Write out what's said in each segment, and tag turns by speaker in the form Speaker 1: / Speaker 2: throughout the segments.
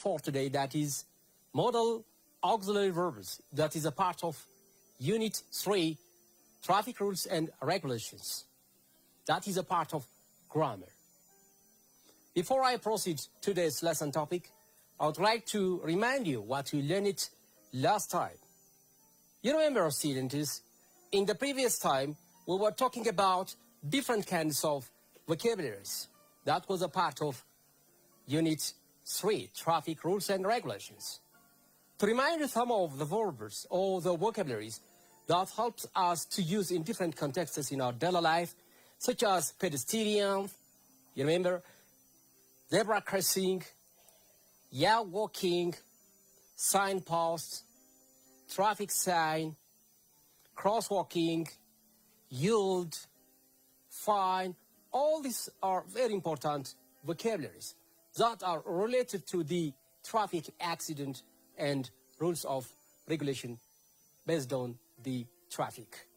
Speaker 1: for today, that is modal auxiliary verbs. That is a part of Unit 3, Traffic Rules and Regulations. That is a part of grammar. Before I proceed to today's lesson topic, I would like to remind you what we learned last time. You remember, students, in the previous time, we were talking about different kinds of vocabularies. That was a part of Unit 3, Traffic Rules and Regulations. To remind you some of the verbs or the vocabularies that helps us to use in different contexts in our daily life, such as pedestrian, you remember, zebra crossing, walking, signpost, traffic sign, crosswalking, yield, fine. All these are very important vocabularies that are related to the traffic accident and rules of regulation based on the traffic.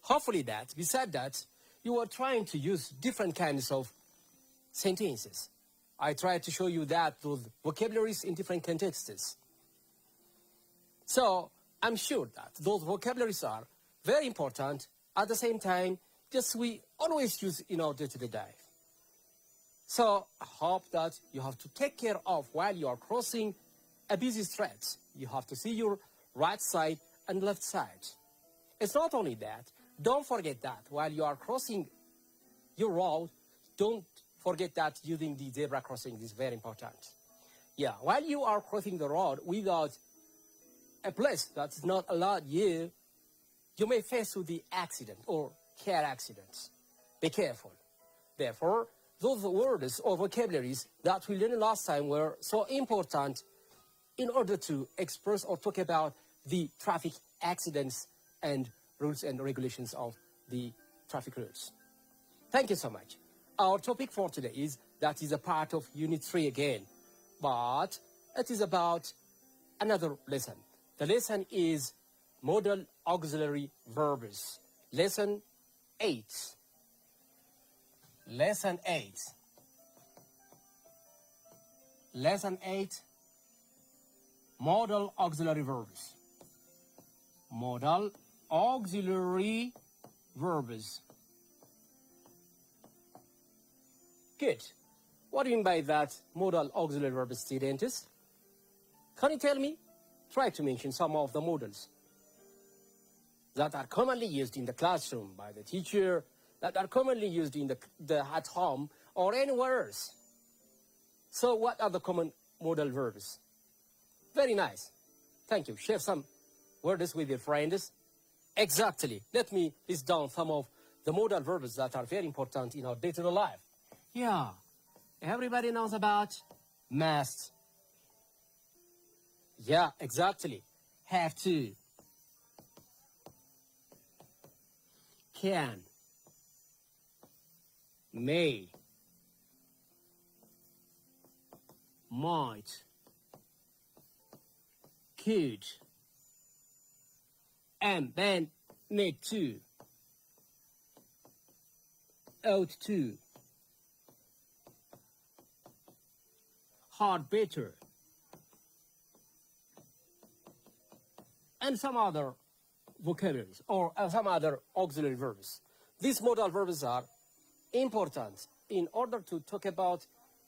Speaker 1: Hopefully that, besides that, you are trying to use different kinds of sentences. I try to show you that those vocabularies in different contexts. So I'm sure that those vocabularies are very important. At the same time, just we always use in our day-to-day life. So I hope that you have to take care of while you are crossing a busy street. You have to see your right side and left side. It's not only that. Don't forget that while you are crossing your road, don't forget that using the zebra crossing is very important. Yeah, while you are crossing the road without a place that's not allowed you, you may face with the accident or car accidents. Be careful. Therefore, those words or vocabularies that we learned last time were so important in order to express or talk about the traffic accidents and rules and regulations of the traffic rules. Thank you so much. Our topic for today is that is a part of Unit 3 again, but it is about another lesson. The lesson is modal auxiliary verbs. Lesson 8. Lesson 8. Lesson 8. Modal auxiliary verbs. Modal auxiliary verbs. Good. What do you mean by that, modal auxiliary verbs, students? Can you tell me? Try to mention some of the modals that are commonly used in the classroom by the teacher, that are commonly used in the at home or anywhere else. So what are the common modal verbs? Very nice. Thank you. Share some words with your friends. Exactly. Let me list down some of the modal verbs that are very important in our day-to-day life. Yeah. Everybody knows about must. Yeah, exactly. Have to. Can. May. Might. Could. And then need to. Ought to. Hard better. And some other vocabularies or some other auxiliary verbs. These modal verbs are important in order to talk about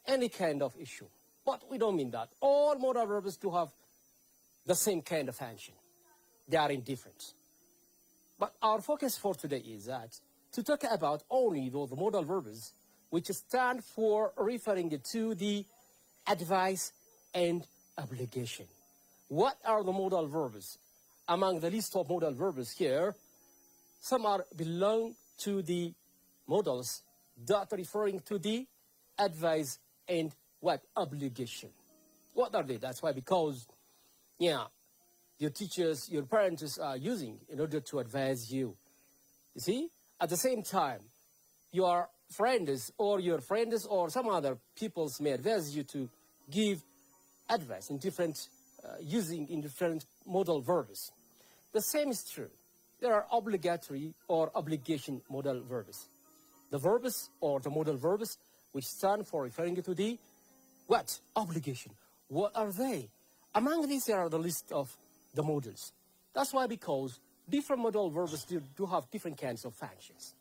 Speaker 1: any kind of issue. But we don't mean that. All modal verbs do have the same kind of function. They are indifferent. But our focus for today is that to talk about only those modal verbs which stand for referring to the advice and obligation. What are the modal verbs? Among the list of modal verbs here, some are belong to the modals that are referring to the advice and what? Obligation. What are they? That's why, because, yeah, your teachers, your parents are using in order to advise you. You see? At the same time, your friends or some other peoples may advise you to give advice in different, using in different modal verbs. The same is true. There are obligatory or obligation modal verbs. The verbs or the modal verbs which stand for referring to the what? Obligation. What are they? Among these, there are the list of the modals. That's why, because different modal verbs do have different kinds of functions.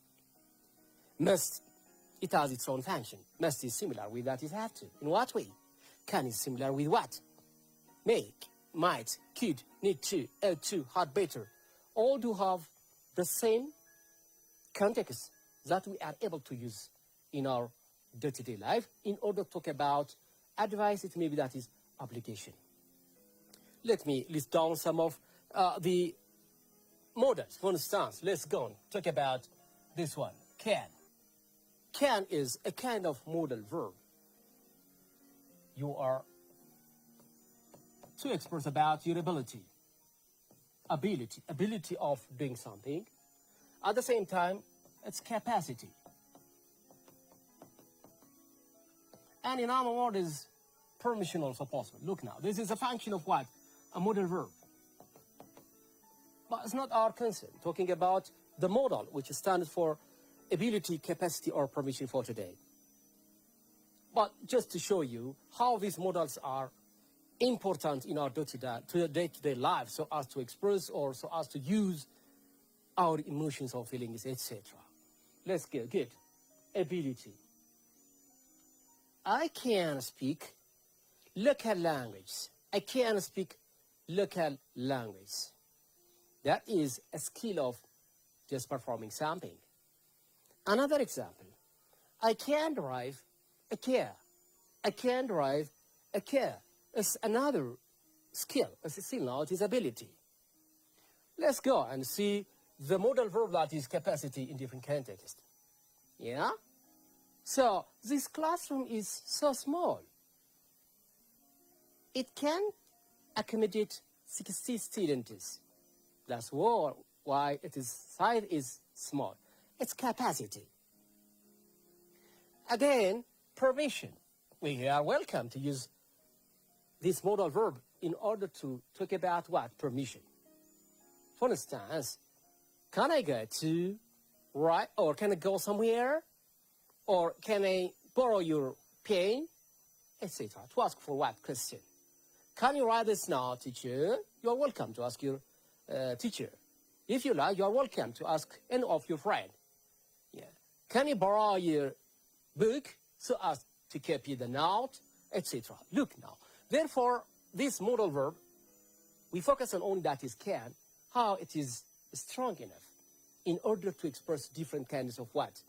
Speaker 1: Must, it has its own function. Must is similar with that is have to. In what way? Can is similar with what? Make, might, could, need to, ought to, had better. All do have the same context that we are able to use in our day-to-day life in order to talk about advice. It may be that is obligation. Let me list down some of the modals. For instance, let's go and talk about this one, can. Can is a kind of modal verb. You are to express about your ability of doing something. At the same time, it's capacity. And in our word is permission also possible. Look now, this is a function of what? A modal verb. But it's not our concern, talking about the modal, which stands for ability, capacity, or permission for today. But just to show you how these modals are important in our day-to-day life, so as to express or so as to use our emotions or feelings, etc. Let's go. Good. Ability. I can speak local language. I can speak local language. That is a skill of just performing something. Another example. I can drive a car. I can drive a car. It's another skill. It's a skill now. It is ability. Let's go and see the modal verb that is capacity in different contexts. Yeah? So this classroom is so small. It can accommodate 60 students. That's why its size is small. It's capacity. Again, permission. We are welcome to use this modal verb in order to talk about what? Permission. For instance, can I go to write, or can I go somewhere? Or can I borrow your pen? Etc. To ask for what question? Can you write this now, teacher? You are welcome to ask your teacher. If you like, you are welcome to ask any of your friends. Yeah. Can you borrow your book so as to copy the note, etc. Look now. Therefore, this modal verb, we focus on only that is can, how it is strong enough in order to express different kinds of what?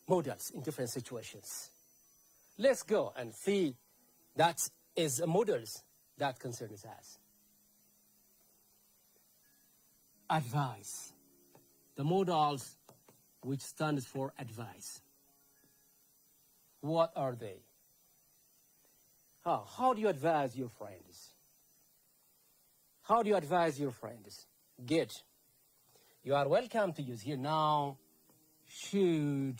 Speaker 1: Modals in different situations. Let's go and see that is modals that concerns us. Advice. The modals which stands for advice. What are they? How do you advise your friends? How do you advise your friends? Good. You are welcome to use here now. Should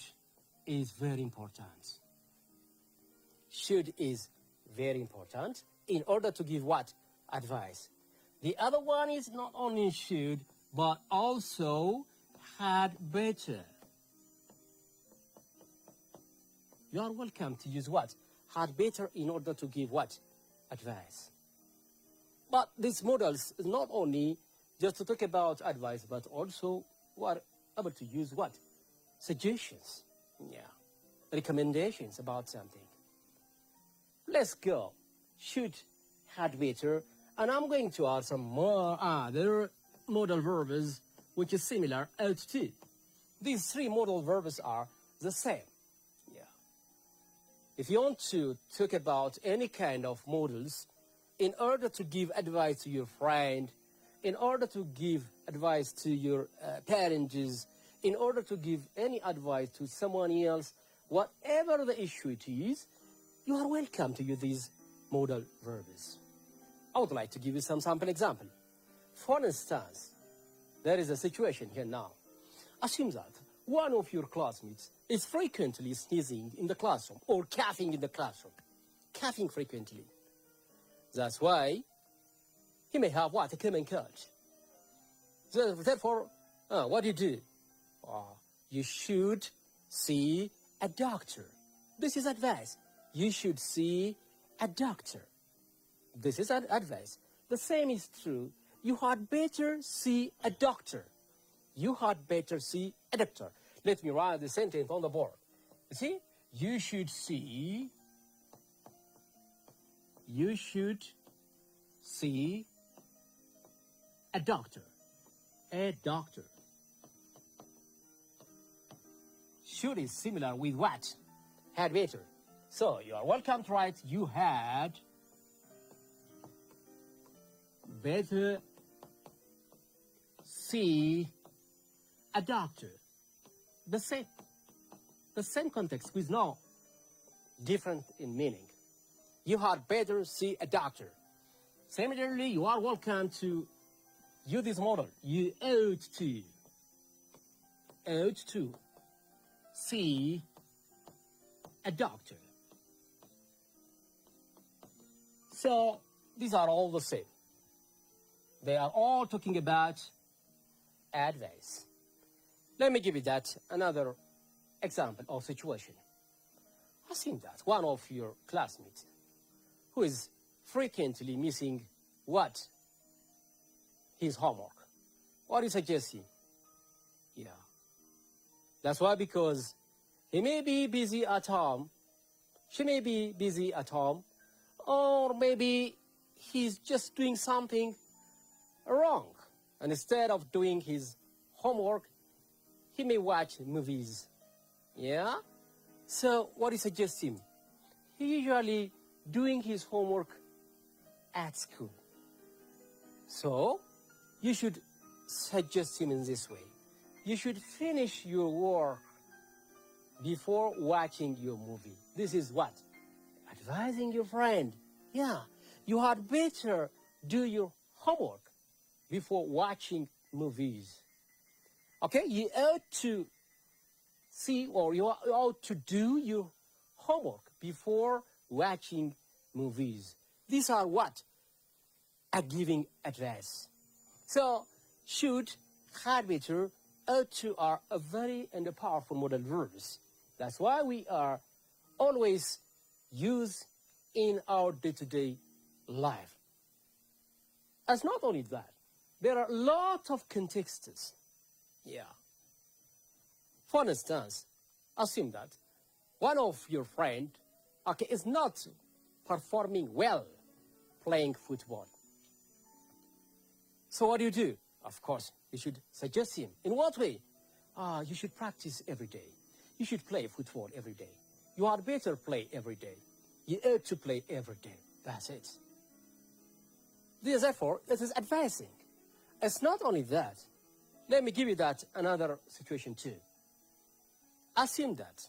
Speaker 1: is very important. Should is very important in order to give what? Advice. The other one is not only should, but also had better. You are welcome to use what? Had better in order to give what? Advice. But these modals is not only just to talk about advice, but also we are able to use what? Suggestions. Yeah. Recommendations about something. Let's go. Should, had better. And I'm going to add some more other modal verbs which is similar, ought to. These three modal verbs are the same. Yeah. If you want to talk about any kind of modals, in order to give advice to your friend, in order to give advice to your parents, in order to give any advice to someone else, whatever the issue it is, you are welcome to use these modal verbs. I would like to give you some sample example. For instance, there is a situation here now. Assume that one of your classmates is frequently sneezing in the classroom or coughing in the classroom. Coughing frequently. That's why he may have what? A common cold. So therefore, what do you do? You should see a doctor. This is advice. You should see a doctor. This is an advice. The same is true. You had better see a doctor. You had better see a doctor. Let me write the sentence on the board. You see? You should see a doctor. A doctor. Should is similar with what? Had better. So you are welcome to write you had better see a doctor. The same context with no different in meaning. You had better see a doctor. Similarly, you are welcome to use this model. You ought to see a doctor. So these are all the same. They are all talking about advice. Let me give you that another example or situation. Assume that one of your classmates who is frequently missing what? His homework. What do you suggest him? Yeah. That's why, because he may be busy at home, she may be busy at home, or maybe he's just doing something wrong. And instead of doing his homework, he may watch movies. Yeah? So what do you suggest him? He usually doing his homework at school. So you should suggest him in this way. You should finish your work before watching your movie. This is what? Advising your friend. Yeah, you had better do your homework before watching movies. Okay, you ought to see, or you ought to do your homework before watching movies. These are what? A giving advice. So, should, had better, ought to are a very and a powerful modal verbs. That's why we are always used in our day-to-day life. As not only that, there are a lot of contexts. Yeah. For instance, assume that one of your friend, is not performing well playing football. So what do you do? Of course, you should suggest him. In what way? You should practice every day. You should play football every day. You had better play every day. You ought to play every day. That's it. Therefore, this is advising. It's not only that. Let me give you that another situation too. Assume that,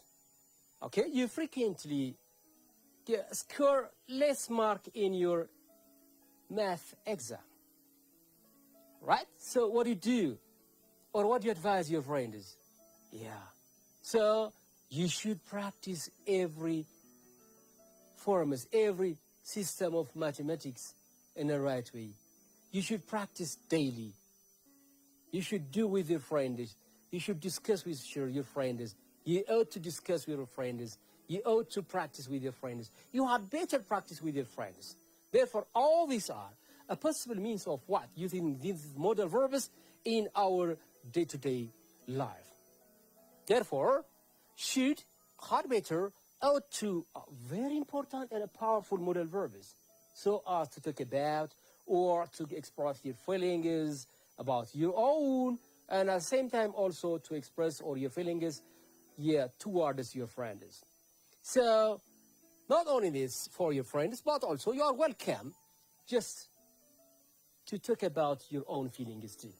Speaker 1: you frequently score less mark in your math exam. Right? So what do you do? Or what do you advise your friends? Yeah. So you should practice every formulas, every system of mathematics in the right way. You should practice daily. You should do with your friends. You should discuss with your friends. You ought to discuss with your friends. You ought to practice with your friends. You had better practice with your friends. Therefore, all these are a possible means of what? Using these modal verbs in our day-to-day life. Therefore, should, had better, ought to are very important and powerful modal verbs. So as to talk about or to express your feelings about your own, and at the same time also to express all your feelings towards your friends. So not only this for your friends, but also you are welcome just to talk about your own feelings too.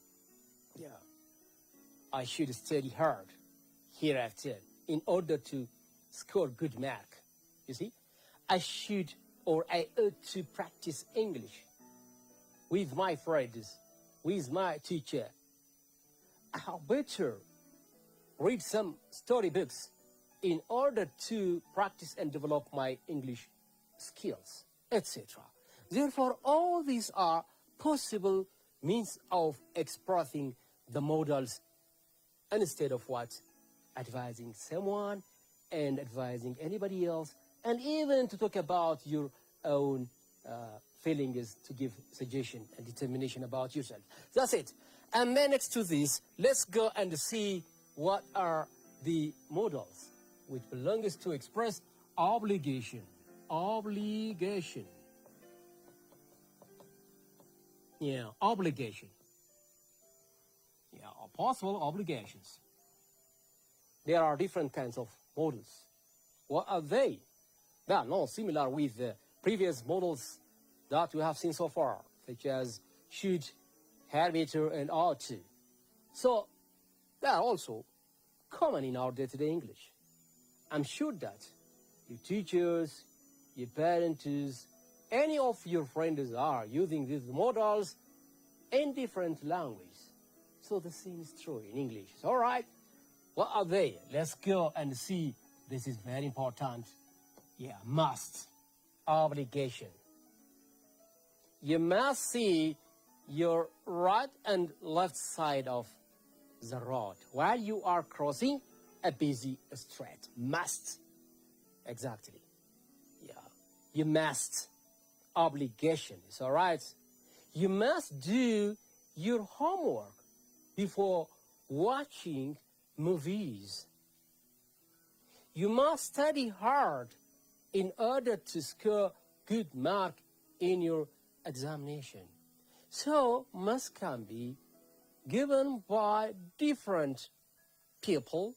Speaker 1: Yeah. I should study hard hereafter in order to score good mark. You see? I should or I ought to practice English with my friends, with my teacher. I had better read some storybooks in order to practice and develop my English skills, etc. Therefore, all these are possible means of expressing the modals instead of what? Advising someone and advising anybody else, and even to talk about your own feeling is to give suggestion and determination about yourself. That's it. And then next to this, let's go and see what are the modals, which belongs to express obligation. Obligation. Yeah, obligation. Yeah, or possible obligations. There are different kinds of modals. What are they? They are not similar with the previous modals that we have seen so far, such as should, had better, and ought to. So they are also common in our day-to-day English. I'm sure that your teachers, your parents, any of your friends are using these modals in different languages. So the same is true in English. All right. What are they? Let's go and see. This is very important. Yeah, must. Obligation. You must see your right and left side of the road while you are crossing a busy street. Must. Exactly. Yeah. You must. Obligation. Is all right. You must do your homework before watching movies. You must study hard in order to score good mark in your examination. So must can be given by different people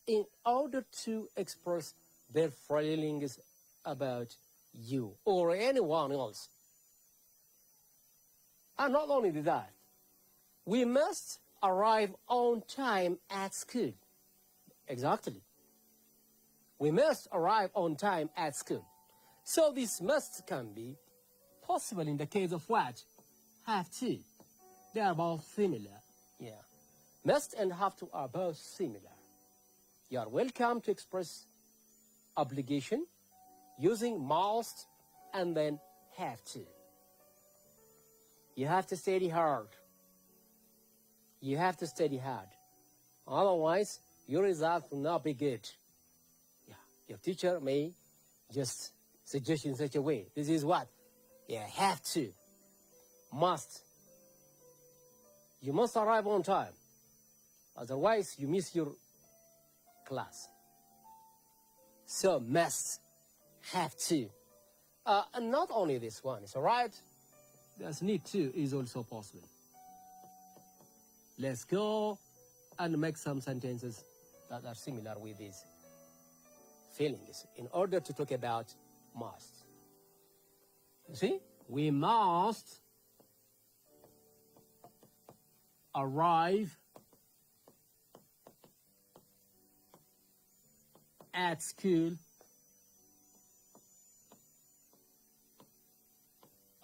Speaker 1: in order to express their feelings about you or anyone else. And not only that, we must arrive on time at school. Exactly. We must arrive on time at school. So this must can be possible in the case of what? Have to. They are both similar. Yeah. Must and have to are both similar. You are welcome to express obligation using must and then have to. You have to study hard. You have to study hard. Otherwise, your result will not be good. Yeah. Your teacher may just suggest in such a way. This is what? Yeah, have to. Must. You must arrive on time. Otherwise, you miss your class. So, must. Have to. And not only this one, it's all right. There's need to is also possible. Let's go and make some sentences that are similar with these feelings in order to talk about must. You see? We must arrive at school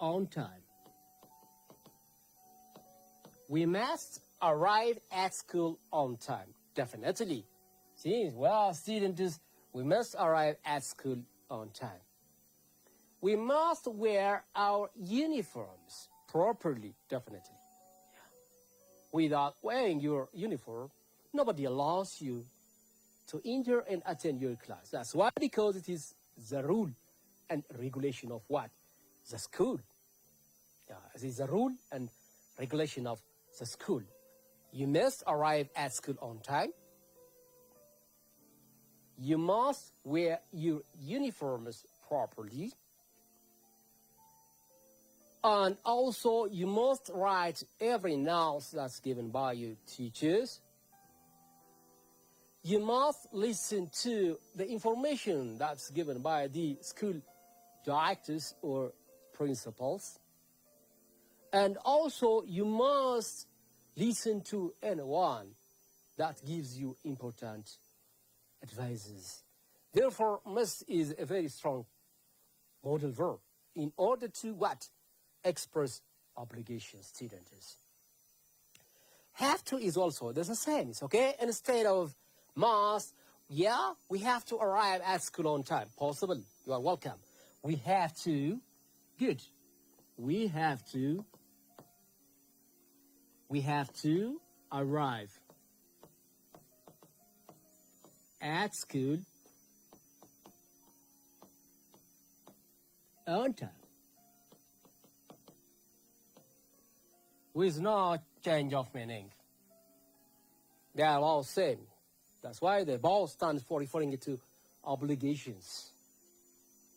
Speaker 1: on time. We must arrive at school on time. Definitely. See, well, students, we must arrive at school on time. We must wear our uniforms properly. Definitely. Without wearing your uniform, nobody allows you to enter and attend your class. That's why, because it is the rule and regulation of what? The school. Yeah, it is the rule and regulation of the school. You must arrive at school on time. You must wear your uniforms properly. And also, you must write every note that's given by your teachers. You must listen to the information that's given by the school directors or principals. And also, you must listen to anyone that gives you important advices. Therefore, must is a very strong modal verb in order to what? Express obligation, students. Have to is also, there's a sense, okay? Instead of must, yeah, we have to arrive at school on time. Possible, you are welcome. We have to, good. We have to arrive at school on time. with no change of meaning. They are all same. That's why the both stands for referring to obligations.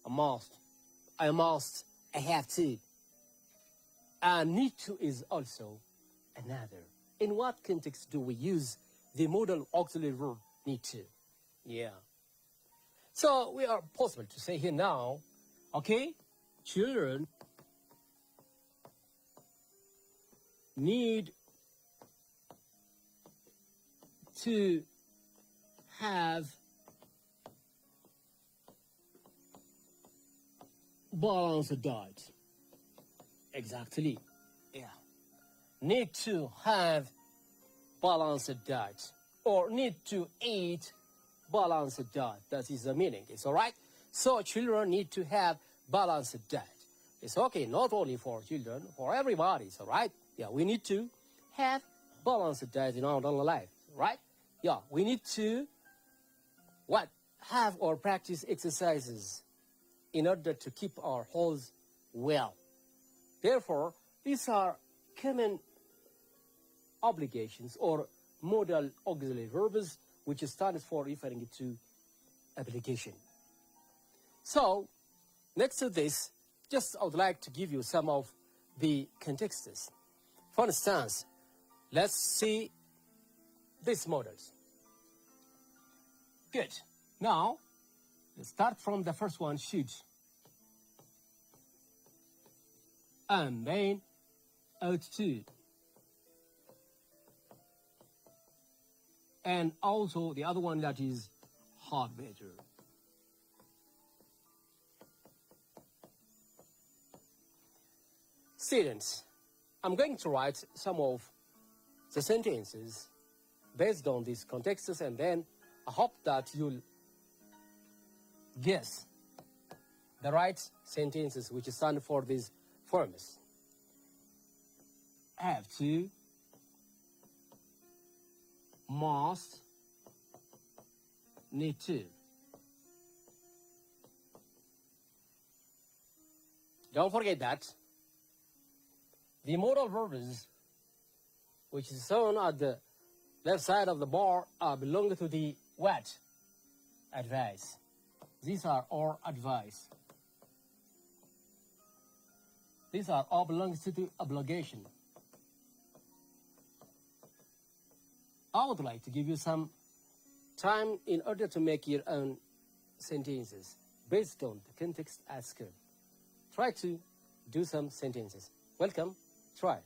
Speaker 1: I must, I have to. And need to is also another. In what context do we use the modal auxiliary verb need to? Yeah. So we are possible to say here now, okay, children need to have balanced diet. Exactly. Yeah. Need to have balanced diet, or need to eat balanced diet. That is the meaning. It's all right. So children need to have balanced diet. It's okay, not only for children, for everybody. It's all right. Yeah, we need to have balanced diet in our daily life, right? Yeah, we need to what? Have or practice exercises in order to keep our health well. Therefore, these are common obligations or modal auxiliary verbs, which stands for referring to obligation. So, next to this, just I would like to give you some of the contexts. For instance, let's see these models. Good. Now, let's start from the first one, should. And then ought to. And also the other one that is had better. Students, I'm going to write some of the sentences based on these contexts, and then I hope that you'll guess the right sentences which stand for these forms. Have to, must, need to. Don't forget that the modal verbs, which is shown at the left side of the bar, belong to the what? Advice. These are all advice. These are all belongs to the obligation. I would like to give you some time in order to make your own sentences based on the context at school. Try to do some sentences. Welcome. Try.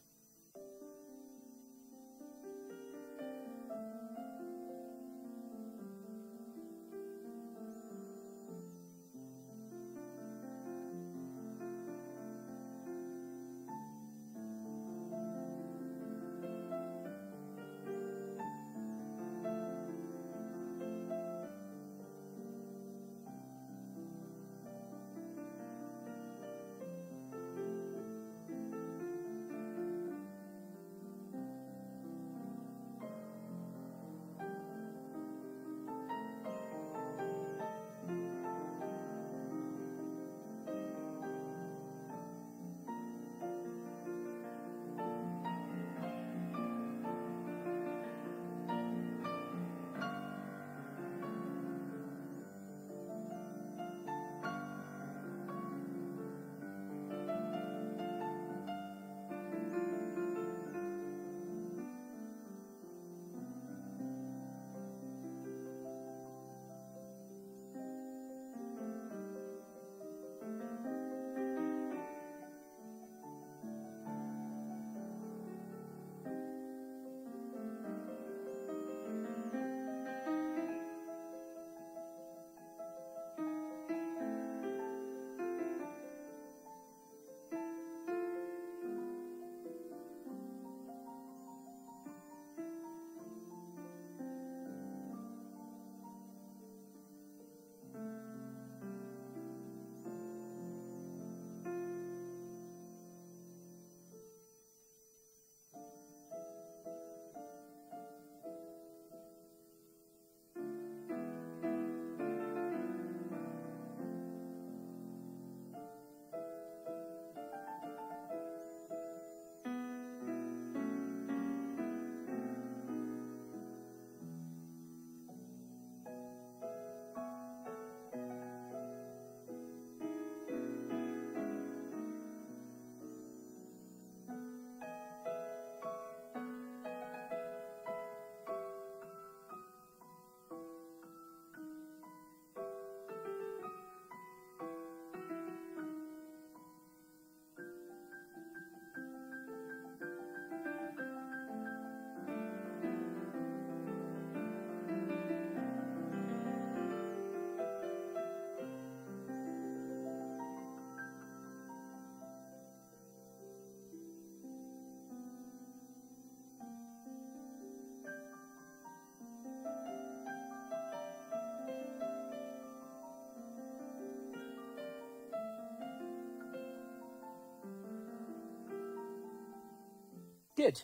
Speaker 1: Good.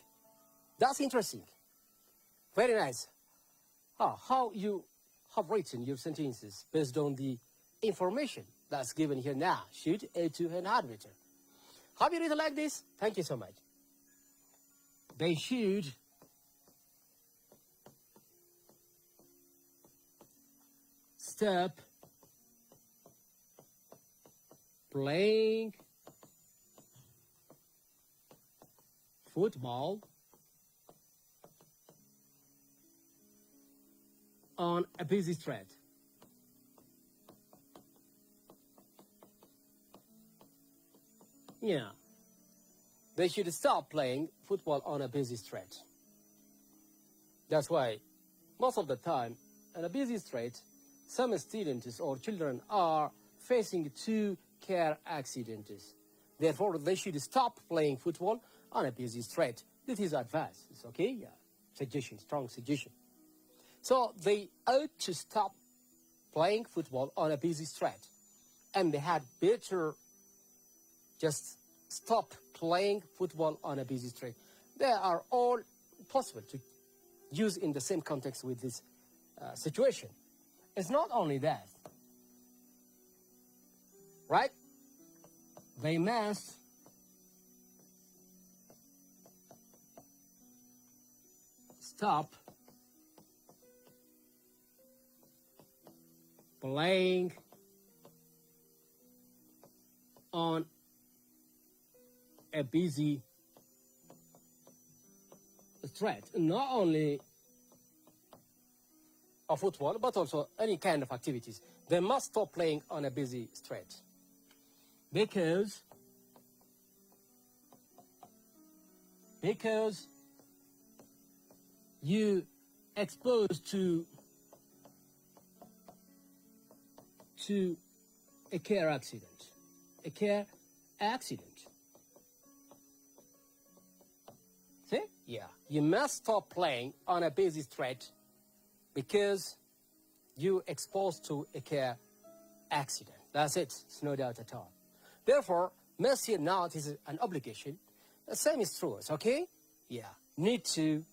Speaker 1: That's interesting. Very nice. How you have written your sentences based on the information that's given here now. Should, to, and had written. Have you written like this? Thank you so much. They should stop playing football on a busy street. Yeah. They should stop playing football on a busy street. That's why most of the time on a busy street, some students or children are facing two car accidents. Therefore, they should stop playing football on a busy street. This is advice. It's okay? Yeah. Suggestion, strong suggestion. So they ought to stop playing football on a busy street. And they had better just stop playing football on a busy street. They are all possible to use in the same context with this situation. It's not only that, right? They must stop playing on a busy street. Not only of football, but also any kind of activities. They must stop playing on a busy street because you exposed to a car accident. A car accident. See? Yeah. You must stop playing on a busy street because you exposed to a car accident. That's it. It's no doubt at all. Therefore, must here now it is an obligation. The same is true. It's okay? Yeah. Need to.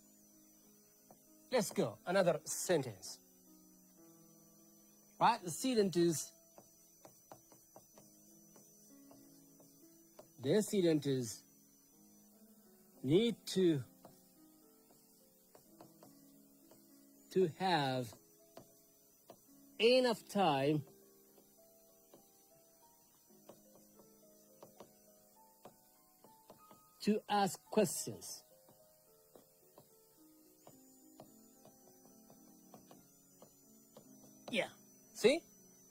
Speaker 1: Let's go. Another sentence. Right? The students need to have enough time to ask questions. Yeah. See?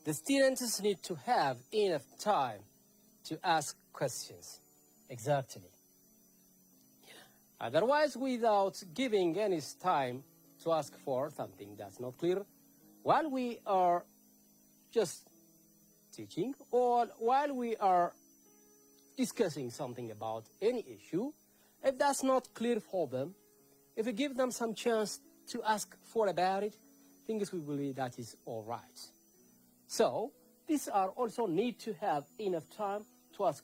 Speaker 1: The students need to have enough time to ask questions. Exactly. Otherwise, without giving any time to ask for something that's not clear, while we are just teaching or while we are discussing something about any issue, if that's not clear for them, if we give them some chance to ask for about it, things we believe that is all right. So, these are also need to have enough time to ask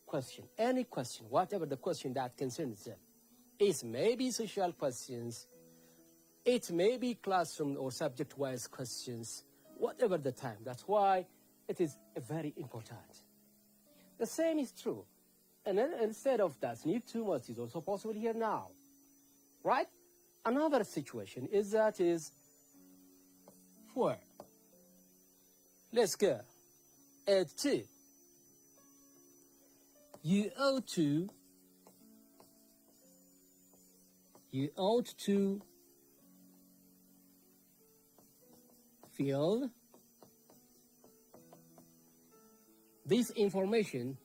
Speaker 1: question, any question, whatever the question that concerns them. It may be social questions, it may be classroom or subject-wise questions, whatever the time. That's why it is very important. The same is true. And then instead of that, need too much is also possible here now. Right? Another situation is that is for. Let's go. Add to. You ought to fill this information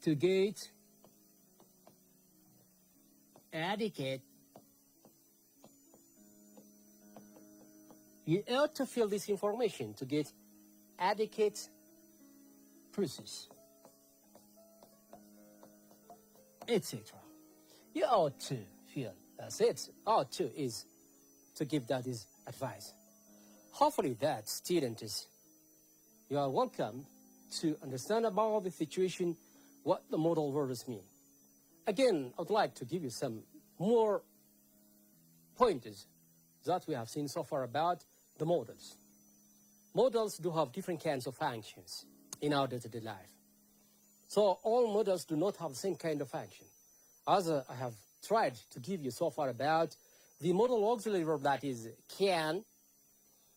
Speaker 1: to get adequate. You ought to fill this information to get adequate process, etc. You ought to feel. That's it. Ought to is to give that is advice. Hopefully that students you are welcome to understand about the situation, what the modal verbs mean. Again, I would like to give you some more pointers that we have seen so far about the modals. Modals do have different kinds of functions in our day-to-day life. So all modals do not have the same kind of function. As I have tried to give you so far about the modal auxiliary verb that is can.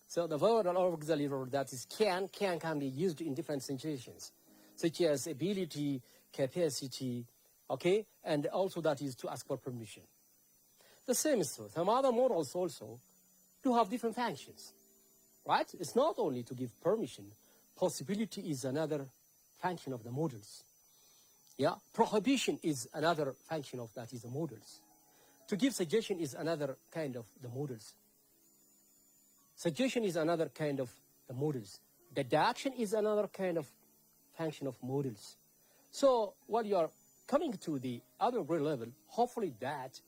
Speaker 1: So the modal auxiliary verb that is can be used in different situations, such as ability, capacity, okay, and also that is to ask for permission. The same is true. Some other modals also do have different functions, right? It's not only to give permission. Possibility is another function of the modals. Yeah, prohibition is another function of that is the modals. To give suggestion is another kind of the modals. Suggestion is another kind of the modals. Deduction is another kind of function of modals. So when you are coming to the other grade level, hopefully that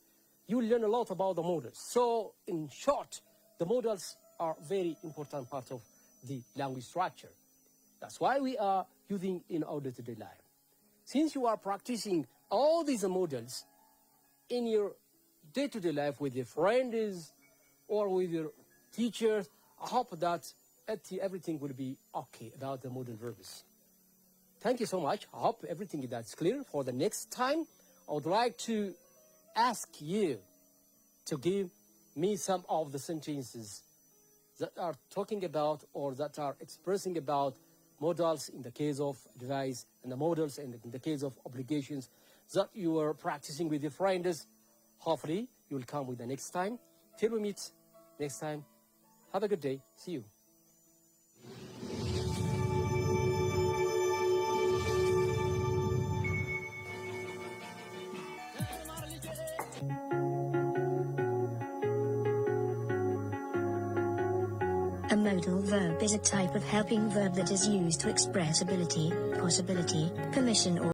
Speaker 1: you will learn a lot about the modals. So in short, the modals are very important part of the language structure. That's why we are using in our day-to-day life. Since you are practicing all these modals in your day-to-day life with your friends or with your teachers, I hope that everything will be okay about the modal verbs. Thank you so much. I hope everything that's clear. For the next time, I would like to ask you to give me some of the sentences that are talking about or that are expressing about modals in the case of advice and the modals in the case of obligations that you are practicing with your friends. Hopefully, you will come with the next time. Till we meet next time, have a good day. See you.
Speaker 2: A modal verb is a type of helping verb that is used to express ability, possibility, permission or